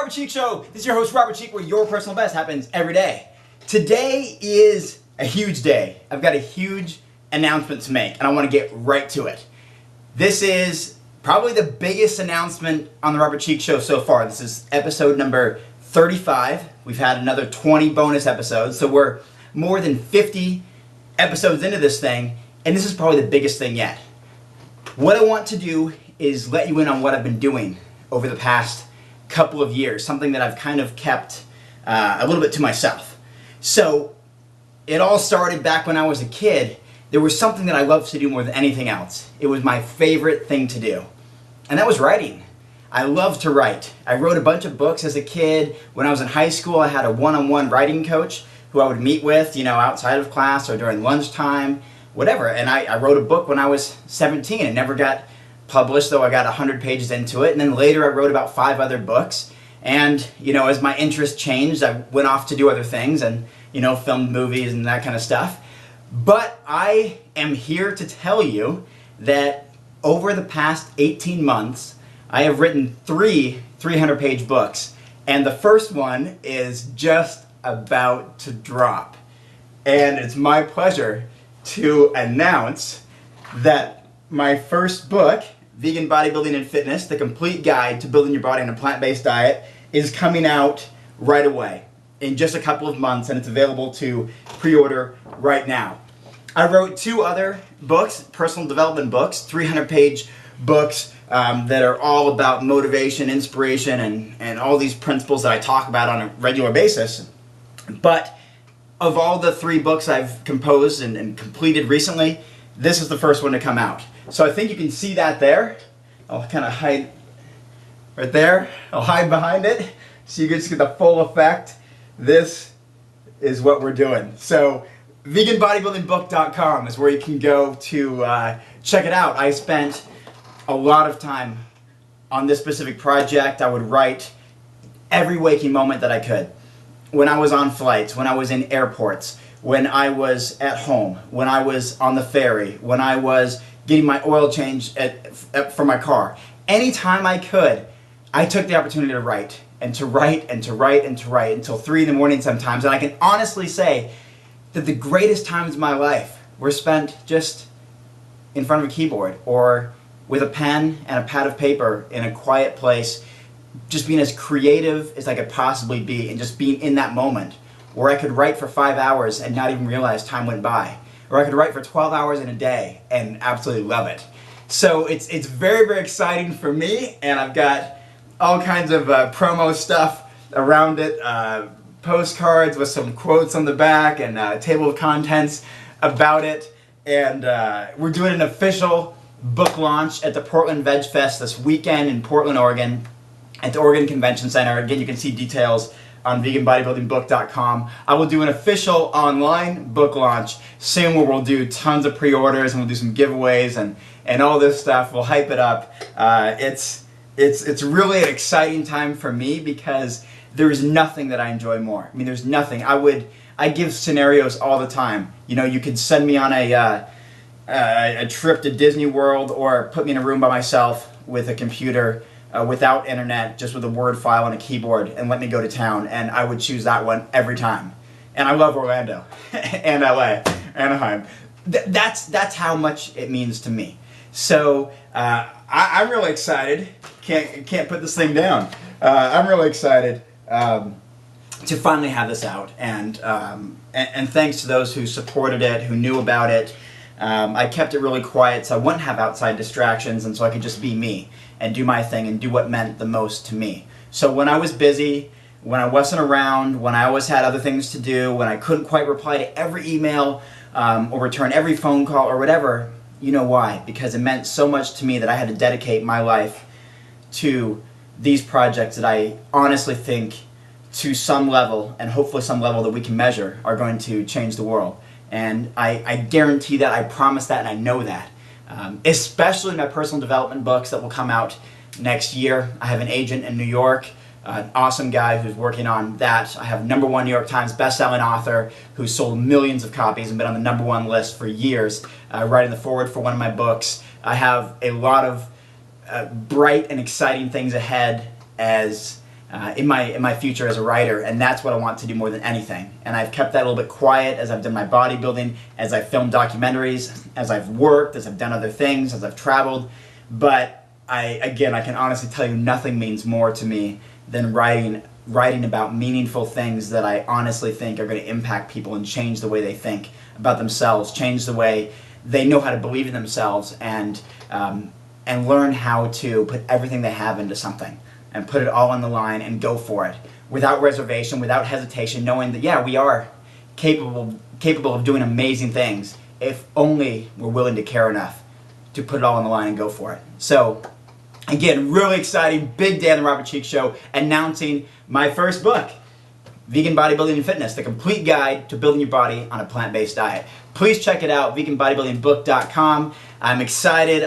Robert Cheeke Show. This is your host, Robert Cheeke, where your personal best happens every day. Today is a huge day. I've got a huge announcement to make, and I want to get right to it. This is probably the biggest announcement on the Robert Cheeke Show so far. This is episode number 35. We've had another 20 bonus episodes, so we're more than 50 episodes into this thing, and this is probably the biggest thing yet. What I want to do is let you in on what I've been doing over the past couple of years, something that I've kind of kept a little bit to myself. So it all started back when I was a kid. There was something that I loved to do more than anything else. It was my favorite thing to do, and that was writing. I loved to write. I wrote a bunch of books as a kid. When I was in high school, I had a one-on-one writing coach who I would meet with, outside of class or during lunchtime, whatever. And I wrote a book when I was 17. It never got published, though I got 100 pages into it. And then later I wrote about 5 other books. And, as my interest changed, I went off to do other things and, filmed movies and that kind of stuff. But I am here to tell you that over the past 18 months, I have written 3 300-page books. And the first one is just about to drop. And it's my pleasure to announce that my first book, Vegan Bodybuilding and Fitness, The Complete Guide to Building Your Body on a Plant-Based Diet, is coming out right away in just a couple of months, and it's available to pre-order right now. I wrote 2 other books, personal development books, 300-page books that are all about motivation, inspiration, and all these principles that I talk about on a regular basis. But of all the 3 books I've composed and completed recently, this is the first one to come out. So I think you can see that there. I'll kind of hide right there. I'll hide behind it so you can just get the full effect. This is what we're doing. So veganbodybuildingbook.com is where you can go to check it out. I spent a lot of time on this specific project. I would write every waking moment that I could. When I was on flights, when I was in airports, when I was at home, when I was on the ferry, when I was getting my oil change for my car. Anytime I could, I took the opportunity to write, and to write, and to write, and to write until 3 in the morning sometimes. And I can honestly say that the greatest times of my life were spent just in front of a keyboard or with a pen and a pad of paper in a quiet place, just being as creative as I could possibly be and just being in that moment where I could write for 5 hours and not even realize time went by. Or I could write for 12 hours in a day and absolutely love it. So it's very, very exciting for me, and I've got all kinds of promo stuff around it, postcards with some quotes on the back and a table of contents about it. And we're doing an official book launch at the Portland Veg Fest this weekend in Portland, Oregon, at the Oregon Convention Center. Again, you can see details on veganbodybuildingbook.com. I will do an official online book launch soon where we'll do tons of pre-orders and we'll do some giveaways and all this stuff. We'll hype it up. It's really an exciting time for me because there's nothing that I enjoy more. I mean, there's nothing. I give scenarios all the time. You could send me on a trip to Disney World or put me in a room by myself with a computer without internet, just with a Word file and a keyboard, and let me go to town, and I would choose that one every time. And I love Orlando and LA, Anaheim. That's how much it means to me. So I'm really excited. Can't put this thing down. I'm really excited to finally have this out, and thanks to those who supported it, who knew about it. I kept it really quiet so I wouldn't have outside distractions, and so I could just be me and do my thing and do what meant the most to me. So when I was busy, when I wasn't around, when I always had other things to do, when I couldn't quite reply to every email or return every phone call or whatever, you know why? Because it meant so much to me that I had to dedicate my life to these projects that I honestly think to some level, and hopefully some level that we can measure, are going to change the world. And I guarantee that, I promise that, and I know that. Especially my personal development books that will come out next year. I have an agent in New York, an awesome guy who's working on that. I have #1 New York Times bestselling author who's sold millions of copies and been on the #1 list for years, writing the foreword for one of my books. I have a lot of bright and exciting things ahead as in my future as a writer, and that's what I want to do more than anything. And I've kept that a little bit quiet as I've done my bodybuilding, as I've filmed documentaries, as I've worked, as I've done other things, as I've traveled. But I can honestly tell you, nothing means more to me than writing about meaningful things that I honestly think are going to impact people and change the way they think about themselves, change the way they know how to believe in themselves, and learn how to put everything they have into something and put it all on the line and go for it without reservation, without hesitation, knowing that, yeah, we are capable of doing amazing things if only we're willing to care enough to put it all on the line and go for it. So, again, really exciting, big day on the Robert Cheeke Show, announcing my first book, Vegan Bodybuilding and Fitness, the complete guide to building your body on a plant-based diet. Please check it out, veganbodybuildingbook.com. I'm excited.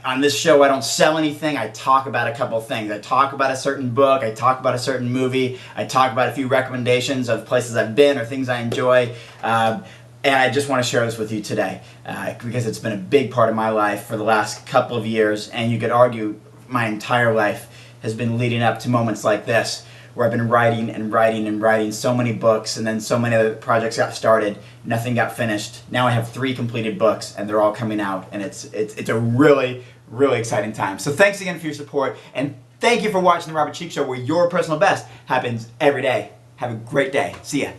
On this show, I don't sell anything. I talk about a couple things. I talk about a certain book. I talk about a certain movie. I talk about a few recommendations of places I've been or things I enjoy. And I just want to share this with you today because it's been a big part of my life for the last couple of years, and you could argue my entire life has been leading up to moments like this, where I've been writing and writing and writing so many books, and then so many other projects got started, nothing got finished. Now I have 3 completed books, and they're all coming out, and it's a really, really exciting time. So thanks again for your support, and thank you for watching the Robert Cheeke Show, where your personal best happens every day. Have a great day. See ya.